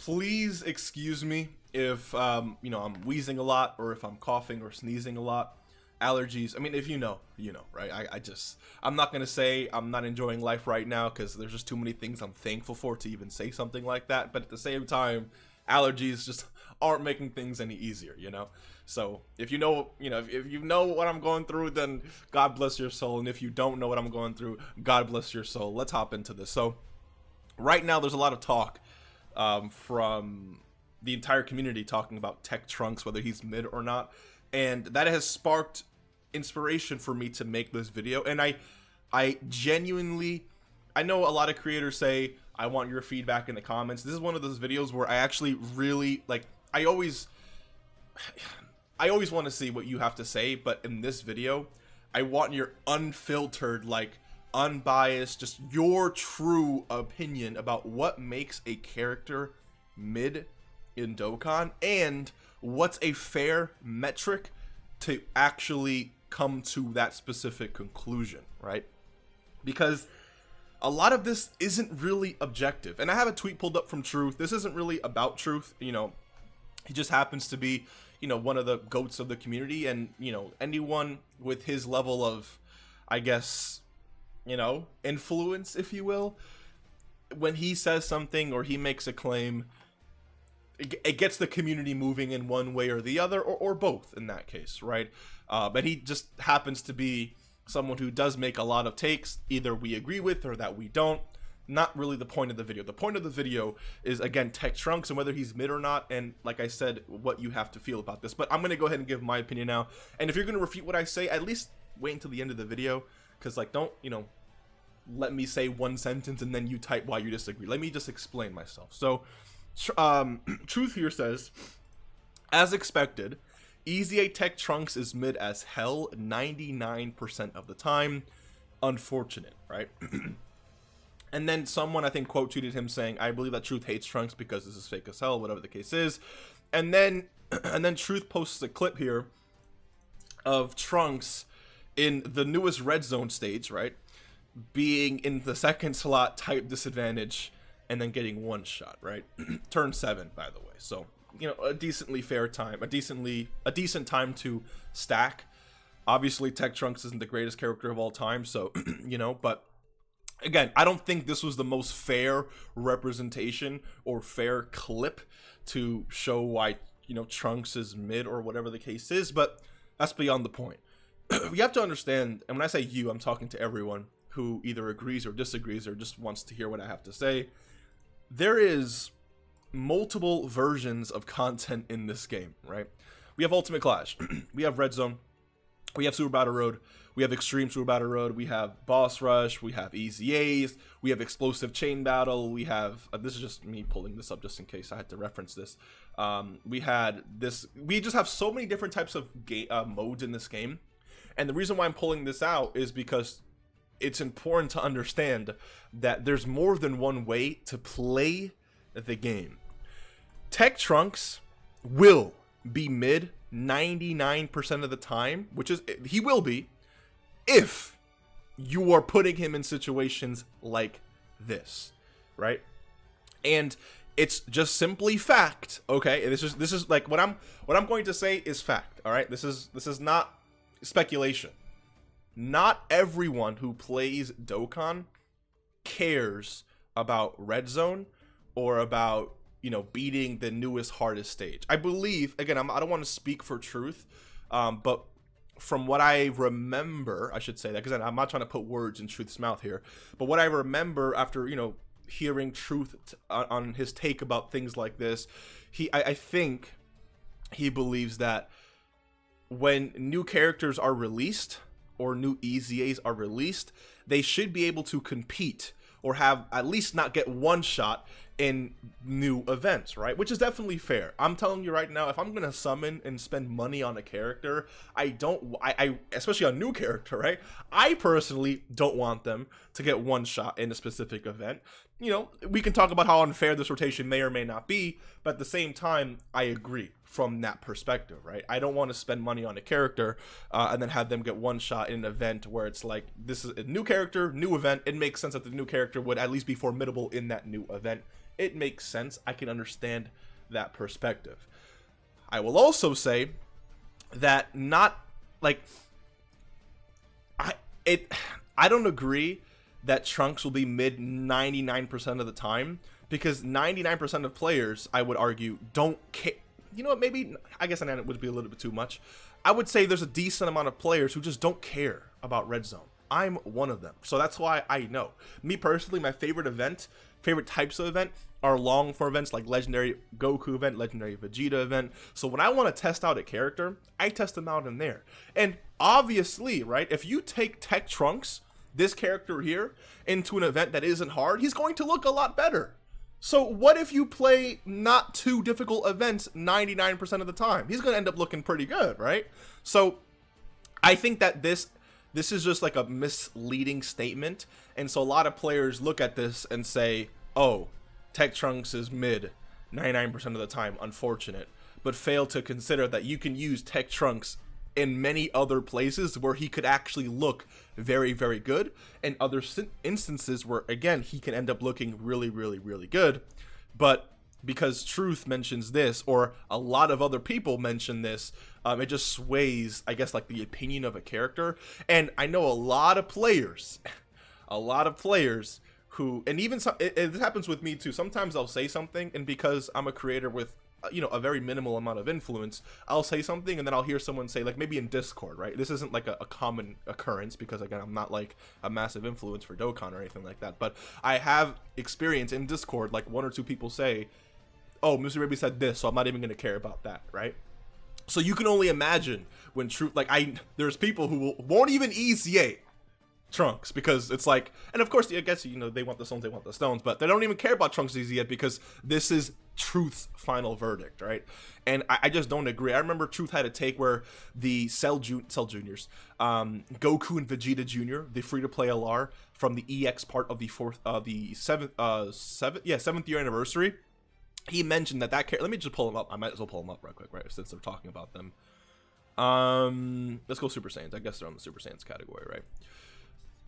please excuse me if you know, I'm wheezing a lot, or if I'm coughing or sneezing a lot. Allergies, I mean, if you know, right? I'm not gonna say I'm not enjoying life right now, because there's just too many things I'm thankful for to even say something like that. But at the same time, allergies just aren't making things any easier, you know? So if you know, if you know what I'm going through, then God bless your soul. And if you don't know what I'm going through, God bless your soul. Let's hop into this. So right now, there's a lot of talk from the entire community talking about TEQ Trunks, whether he's mid or not. And that has sparked inspiration for me to make this video. And I genuinely, I know a lot of creators say, I want your feedback in the comments. This is one of those videos where I actually really, like, I always want to see what you have to say. But in this video, I want your unfiltered, like, unbiased, just your true opinion about what makes a character mid in Dokkan, and what's a fair metric to actually come to that specific conclusion, right? Because a lot of this isn't really objective. And I have a tweet pulled up from Truth. This isn't really about Truth, you know. He just happens to be, you know, one of the goats of the community, and, you know, anyone with his level of, I guess, you know, influence, if you will, when he says something or he makes a claim, it gets the community moving in one way or the other, or both in that case, right? But he just happens to be someone who does make a lot of takes, either we agree with or that we don't. Not really the point of the video. The point of the video is, again, TEQ Trunks and whether he's mid or not, and like I said, what you have to feel about this. But I'm going to go ahead and give my opinion now. And if you're going to refute what I say, at least wait until the end of the video, because, like, don't, you know, let me say one sentence and then you type why you disagree. Let me just explain myself. So Truth here says, as expected, Easy TEQ Trunks is mid as hell 99% of the time. Unfortunate, right? And then someone, I think, quote tweeted him saying, I believe that Truth hates Trunks because this is fake as hell, whatever the case is. And then Truth posts a clip here of Trunks in the newest red zone stage, right? Being in the second slot, type disadvantage, and then getting one shot, right? Turn 7, by the way. So, you know, a decently fair time, a decent time to stack. Obviously, TEQ Trunks isn't the greatest character of all time, so, you know, but again, I don't think this was the most fair representation or fair clip to show why, you know, Trunks is mid or whatever the case is, but that's beyond the point. You have to understand, and when I say you, I'm talking to everyone who either agrees or disagrees or just wants to hear what I have to say. There is multiple versions of content in this game, right? We have Ultimate Clash, we have Red Zone, we have Super Battle Road, we have Extreme Super Battle Road, we have Boss Rush, we have Easy A's, we have Explosive Chain Battle, we have, this is just me pulling this up just in case I had to reference this. We just have so many different types of modes in this game. And the reason why I'm pulling this out is because it's important to understand that there's more than one way to play the game. TEQ Trunks will be mid 99% of the time, which is, he will be, if you are putting him in situations like this, right? And it's just simply fact, okay? This is like what I'm going to say is fact, all right? This is not speculation. Not everyone who plays Dokkan cares about Red Zone or about, you know, beating the newest, hardest stage. I believe, again, I don't want to speak for Truth, but from what I remember, I should say that, because I'm not trying to put words in Truth's mouth here, but what I remember after, you know, hearing Truth on his take about things like this, I think he believes that when new characters are released, or new EZAs are released, they should be able to compete or have at least not get one shot in new events, right? Which is definitely fair. I'm telling you right now, if I'm gonna summon and spend money on a character, I especially on a new character, right? I personally don't want them to get one shot in a specific event. You know, we can talk about how unfair this rotation may or may not be, but at the same time, I agree from that perspective, right? I don't want to spend money on a character and then have them get one shot in an event where it's like, this is a new character, new event. It makes sense that the new character would at least be formidable in that new event it makes sense. I can understand that perspective. I will also say that I don't agree that Trunks will be mid 99% of the time, because 99% of players, I would argue, don't care. You know what, maybe, I guess it would be a little bit too much. I would say there's a decent amount of players who just don't care about Red Zone. I'm one of them. So that's why I know. Me personally, my favorite types of event are long form events like Legendary Goku event, Legendary Vegeta event. So when I want to test out a character, I test them out in there. And obviously, right, if you take TEQ Trunks, this character here, into an event that isn't hard, he's going to look a lot better. So what if you play not too difficult events 99% of the time? He's going to end up looking pretty good, right? So I think that this is just like a misleading statement. And so a lot of players look at this and say, oh, TEQ Trunks is mid 99% of the time, unfortunate. But fail to consider that you can use TEQ Trunks in many other places where he could actually look very, very good, and other instances where, again, he can end up looking really, really, really good. But because Truth mentions this, or a lot of other people mention this, it just sways, I guess, like the opinion of a character. And I know a lot of players who, and even some, it happens with me too. Sometimes I'll say something, and because I'm a creator with, you know, a very minimal amount of influence, I'll say something and then I'll hear someone say, like, maybe in Discord, right? This isn't like a common occurrence, because again, I'm not like a massive influence for Dokkan or anything like that, but I have experience in Discord, like one or two people say, oh, Mr. Baby said this, so I'm not even going to care about that, right? So you can only imagine when Truth, like, there's people who won't even ECA Trunks, because it's like, and of course, I guess, you know, they want the stones, but they don't even care about Trunks easy yet, because this is Truth's final verdict, right? And I just don't agree. I remember Truth had a take where the Cell Juniors, Goku and Vegeta Jr., the free-to-play LR from the EX part of the seventh year anniversary, he mentioned that character. Let me just pull him up. I might as well pull him up right quick, right? Since they're talking about them. Let's go Super Saiyans. I guess they're on the Super Saiyans category, right?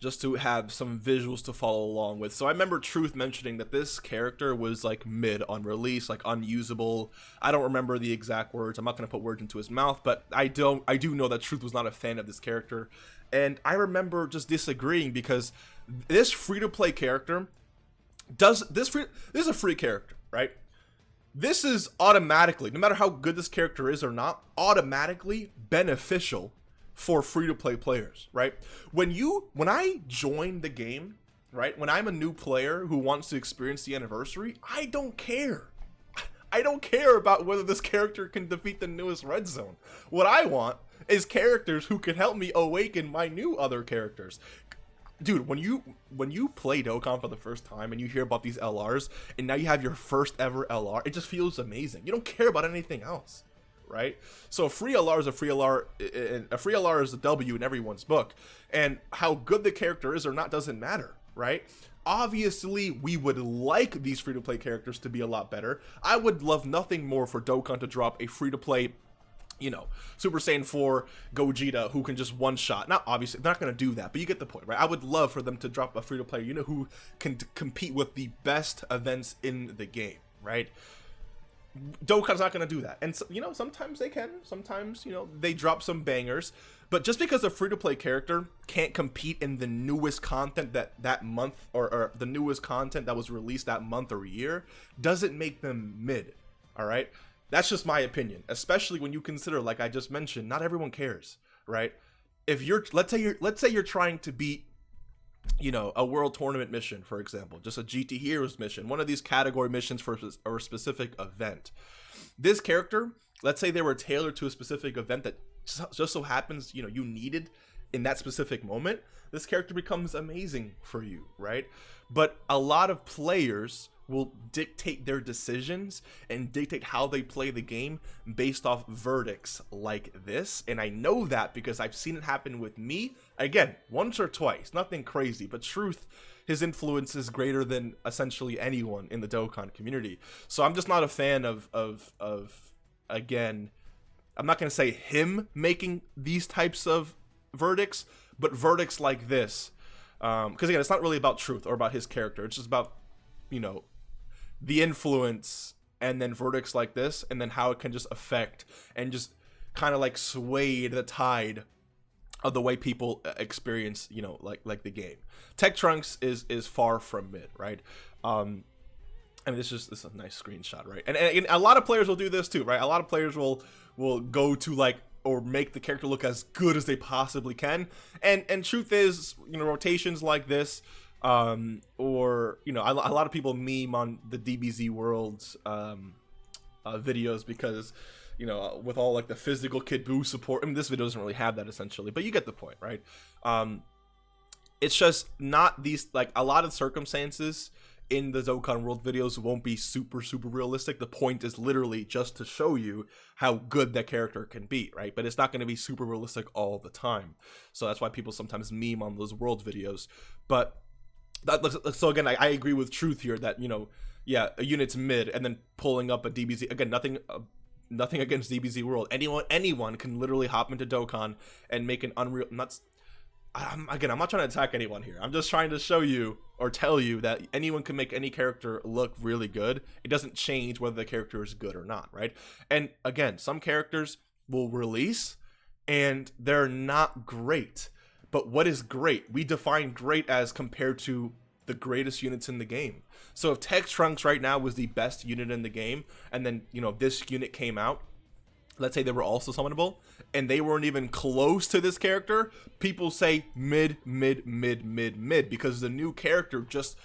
Just to have some visuals to follow along with. So I remember Truth mentioning that this character was like mid on release, like unusable. I don't remember the exact words. I'm not going to put words into his mouth, but I do know that Truth was not a fan of this character. And I remember just disagreeing, because this free-to-play character this is a free character, right? This is automatically, no matter how good this character is or not, automatically beneficial for free-to-play players, right? When I join the game, right, when I'm a new player who wants to experience the anniversary, I don't care. I don't care about whether this character can defeat the newest Red Zone. What I want is characters who can help me awaken my new other characters. Dude, when you play Dokkan for the first time and you hear about these LRs, and now you have your first ever LR, it just feels amazing. You don't care about anything else, right? So a free LR is a free LR, and a free LR is a W in everyone's book. And how good the character is or not doesn't matter, right? Obviously, we would like these free-to-play characters to be a lot better. I would love nothing more for Dokkan to drop a free-to-play, you know, Super Saiyan 4 Gogeta who can just one-shot. Not obviously, they're not going to do that, but you get the point, right? I would love for them to drop a free-to-play, you know, who can compete with the best events in the game, right? Dokkan's not going to do that. And, so, you know, sometimes they can. Sometimes, you know, they drop some bangers. But just because a free-to-play character can't compete in the newest content that month, or the newest content that was released that month or year, doesn't make them mid, all right? That's just my opinion, especially when you consider, like I just mentioned, not everyone cares, right? If let's say you're trying to beat, you know, a world tournament mission, for example, just a GT Heroes mission, one of these category missions for a specific event. This character, let's say they were tailored to a specific event that just so happens, you know, you needed in that specific moment, this character becomes amazing for you, right? But a lot of players will dictate their decisions and dictate how they play the game based off verdicts like this. And I know that because I've seen it happen with me, again, once or twice, nothing crazy, but Truth, his influence is greater than essentially anyone in the Dokkan community. So I'm just not a fan of again, I'm not going to say him making these types of verdicts, but verdicts like this. Because again, it's not really about Truth or about his character. It's just about, you know, the influence and then verdicts like this, and then how it can just affect and just kind of like sway the tide of the way people experience, you know, like the game. TEQ Trunks is far from mid, right? I mean, this is a nice screenshot, right? And a lot of players will do this too, right? A lot of players will go to like, or make the character look as good as they possibly can. And truth is, you know, rotations like this, or, you know, a lot of people meme on the DBZ Worlds videos because, you know, with all like the physical kid boo support. I mean, this video doesn't really have that essentially, but you get the point, right? It's just not these, like, a lot of circumstances in the Dokkan World videos won't be super realistic. The point is literally just to show you how good that character can be, right? But it's not going to be super realistic all the time. So that's why people sometimes meme on those World videos. But so again, I agree with Truth here that, you know, yeah, a unit's mid and then pulling up a DBZ, again, nothing against DBZ World. Anyone can literally hop into Dokkan and make an unreal. I'm not trying to attack anyone here. I'm just trying to show you or tell you that anyone can make any character look really good. It doesn't change whether the character is good or not, right? And again, some characters will release and they're not great. But what is great? We define great as compared to the greatest units in the game. So if TEQ Trunks right now was the best unit in the game, and then, you know, this unit came out, let's say they were also summonable, and they weren't even close to this character, people say mid, because the new character just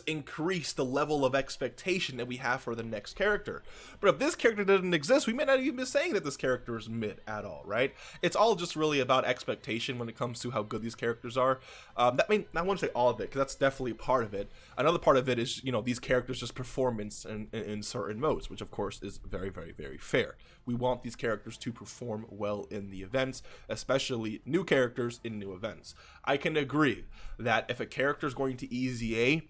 increase the level of expectation that we have for the next character. But if this character didn't exist, we may not even be saying that this character is mid at all, right? It's all just really about expectation when it comes to how good these characters are. I wouldn't say all of it, because that's definitely part of it. Another part of it is, you know, these characters' just performance in certain modes, which of course is very fair. We want these characters to perform well in the events, especially new characters in new events. I can agree that if a character is going to easy A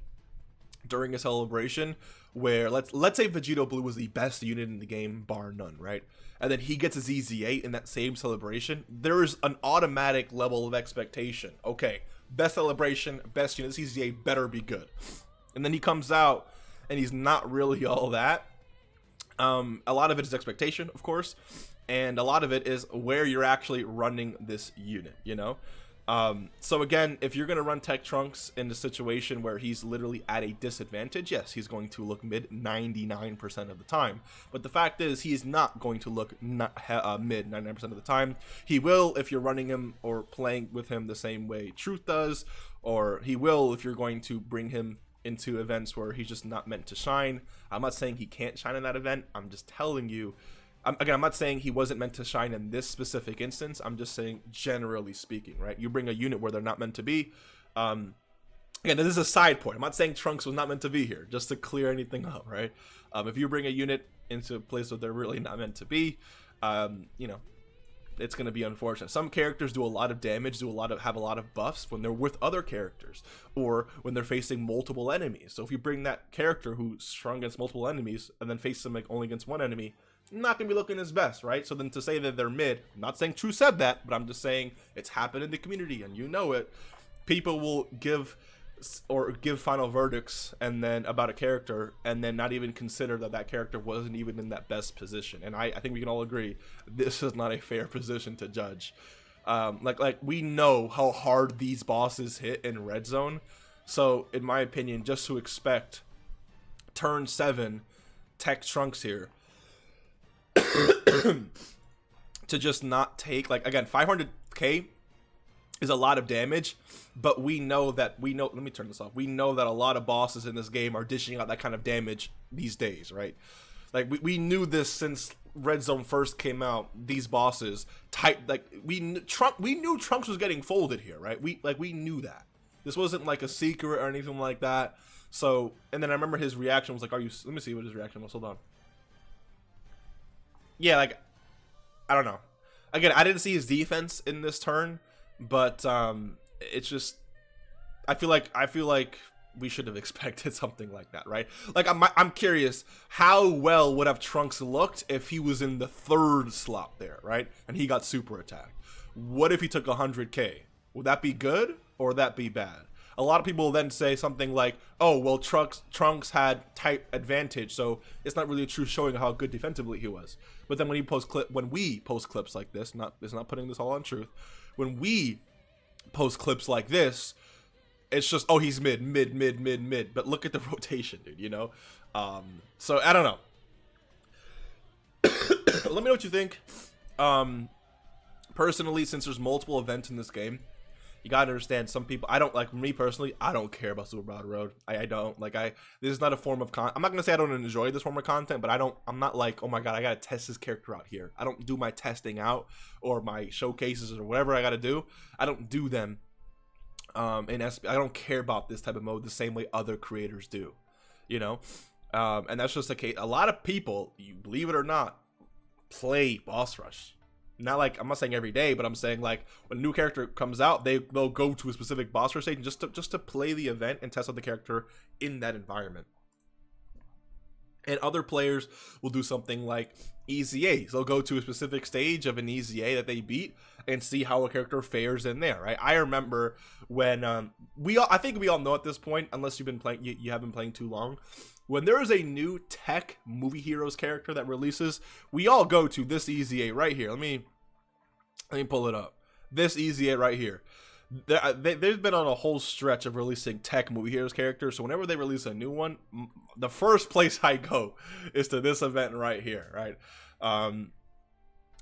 during a celebration, where let's say Vegito Blue was the best unit in the game bar none, right? And then he gets his EZA in that same celebration, there is an automatic level of expectation. Okay, best celebration, best unit, this EZA better be good. And then he comes out and he's not really all that. A lot of it is expectation, of course, and a lot of it is where you're actually running this unit, you know? So again, if you're going to run TEQ Trunks in a situation where he's literally at a disadvantage, yes, he's going to look mid 99% of the time. But the fact is, he is not going to look mid 99% of the time. He will if you're running him or playing with him the same way Truth does, or he will if you're going to bring him into events where he's just not meant to shine. I'm not saying he can't shine in that event. I'm just telling you. Again, I'm not saying he wasn't meant to shine in this specific instance. I'm just saying generally speaking, right? You bring a unit where they're not meant to be. Again, this is a side point. I'm not saying Trunks was not meant to be here, just to clear anything up, right? If you bring a unit into a place where they're really not meant to be, you know, it's going to be unfortunate. Some characters do a lot of damage, have a lot of buffs when they're with other characters or when they're facing multiple enemies. So if you bring that character who's strong against multiple enemies and then face them like only against one enemy, not going to be looking his best, right? So then to say that they're mid, I'm not saying True said that, but I'm just saying it's happened in the community and you know it. People will give final verdicts and then about a character and then not even consider that character wasn't even in that best position. And I think we can all agree this is not a fair position to judge. Like we know how hard these bosses hit in red zone. So in my opinion, just to expect turn 7 TEQ Trunks here to just not take, like, again, 500k is a lot of damage, but we know, let me turn this off. We know that a lot of bosses in this game are dishing out that kind of damage these days, right? Like we knew this since Red Zone first came out. These bosses we knew Trunks was getting folded here, right? We knew that. This wasn't like a secret or anything like that. So, and then I remember his reaction was like, let me see what his reaction was. Hold on. Yeah, like, I don't know. Again, I didn't see his defense in this turn, but it's just, I feel like we should have expected something like that, right? Like, I'm curious, how well would have Trunks looked if he was in the 3rd slot there, right? And he got super attacked. What if he took 100k? Would that be good or would that be bad? a lot of people will then say something like, oh, well, Trunks had type advantage, so it's not really a true showing of how good defensively he was. But then when we post clips like this, it's not putting this all on truth, when we post clips like this, it's just, oh, he's mid. But look at the rotation, dude, you know? So I don't know. Let me know what you think. Personally, since there's multiple events in this game, you gotta understand, some people, I don't, like me personally, I don't care about Super Battle Road. I don't, like, this is not a form of I'm not gonna say I don't enjoy this form of content, but I'm not like, oh my god, I gotta test this character out here. I don't do my testing out, or my showcases, or whatever I gotta do. I don't do them, I don't care about this type of mode the same way other creators do, you know? And that's just the case. A lot of people, you believe it or not, play Boss Rush. Not like, I'm not saying every day, but I'm saying like when a new character comes out, they'll go to a specific boss rush stage just to play the event and test out the character in that environment. And other players will do something like Easy A's. They'll go to a specific stage of an Easy A that they beat and see how a character fares in there, right? I remember when I think we all know at this point, unless you've been playing, you haven't been playing too long. When there is a new TEQ Movie Heroes character that releases, we all go to this Easy A right here. Let me pull it up. This Easy A right here. They've been on a whole stretch of releasing TEQ Movie Heroes characters, so whenever they release a new one, the first place I go is to this event right here, right? And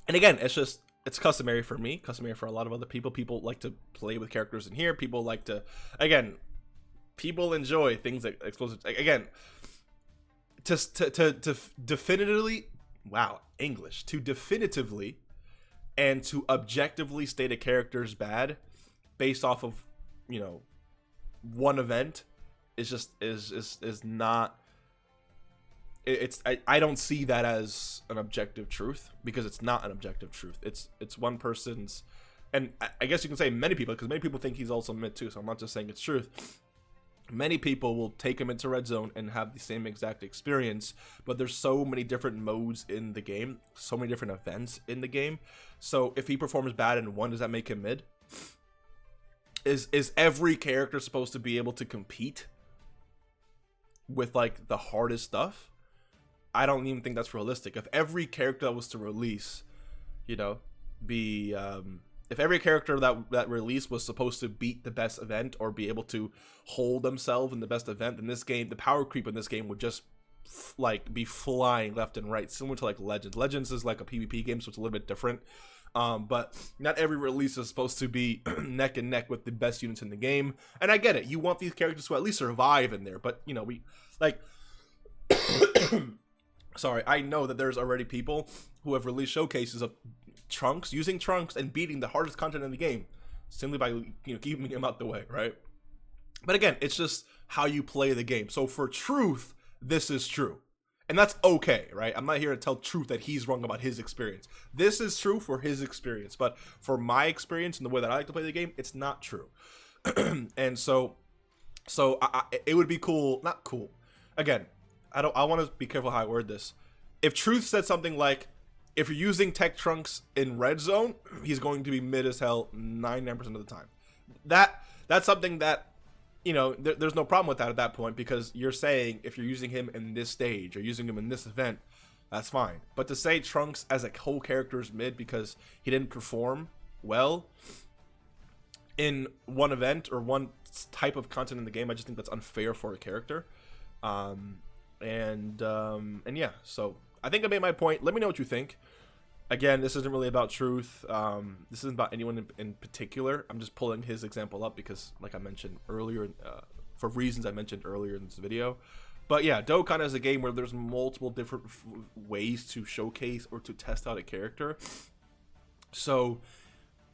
again, it's customary for me, customary for a lot of other people. People like to play with characters in here. People like to, again, people enjoy things like explosive. Again, to definitively, wow, English, to definitively and to objectively state a character's bad based off of, you know, one event is just is not, I don't see that as an objective truth, because it's not an objective truth. It's one person's, and I guess you can say many people, because many people think he's also mid too, so I'm not just saying it's truth. Many people will take him into Red Zone and have the same exact experience, but there's so many different modes in the game, so many different events in the game. So if he performs bad in one, does that make him mid? Is every character supposed to be able to compete with like the hardest stuff? I don't even think that's realistic. If every character that was to release, you know, be if every character that release was supposed to beat the best event or be able to hold themselves in the best event, then this game, the power creep in this game would just like be flying left and right, similar to like Legends. Legends is like a PvP game, so it's a little bit different. But not every release is supposed to be neck and neck with the best units in the game. And I get it. You want these characters to at least survive in there. But, you know, we, like, sorry, I know that there's already people who have released showcases of Trunks, using Trunks and beating the hardest content in the game simply by, you know, keeping him out the way, right? But again, it's just how you play the game. So for truth, this is true. And that's okay, right? I'm not here to tell truth that he's wrong about his experience. This is true for his experience, but for my experience and the way that I like to play the game, it's not true. And so it would be cool, not cool. Again, I want to be careful how I word this. If truth said something like, if you're using TEQ Trunks in Red Zone, he's going to be mid as hell 99% of the time. That's something that, you know, there's no problem with that at that point, because you're saying if you're using him in this stage or using him in this event, that's fine. But to say Trunks as a whole character is mid because he didn't perform well in one event or one type of content in the game, I just think that's unfair for a character. And yeah, so I think I made my point. Let me know what you think. Again, this isn't really about truth. This isn't about anyone in particular. I'm just pulling his example up because, like I mentioned earlier, for reasons I mentioned earlier in this video. But yeah, Dokkan is a game where there's multiple different ways to showcase or to test out a character. So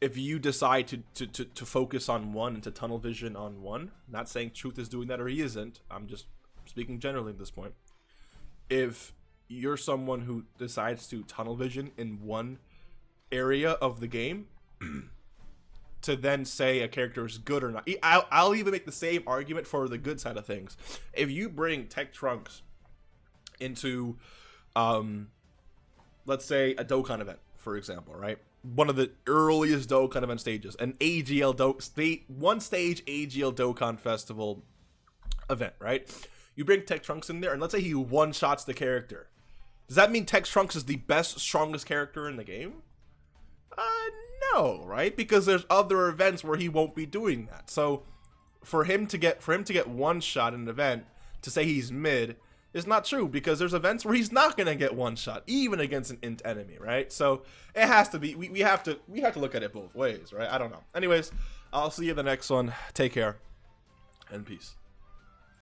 if you decide to focus on one and to tunnel vision on one, not saying truth is doing that or he isn't, I'm just speaking generally at this point. If you're someone who decides to tunnel vision in one area of the game to then say a character is good or not, I'll even make the same argument for the good side of things. If you bring TEQ Trunks into let's say a Dokkan event, for example, right, one of the earliest Dokkan event stages, an one stage AGL Dokkan Festival event, right? You bring TEQ Trunks in there, and let's say he one-shots the character. Does that mean TEQ Trunks is the best, strongest character in the game? No, right? Because there's other events where he won't be doing that. So for him to get one shot in an event, to say he's mid is not true, because there's events where he's not gonna get one shot, even against an int enemy, right? So it has to be, we have to look at it both ways, right? I don't know. Anyways, I'll see you in the next one. Take care and peace.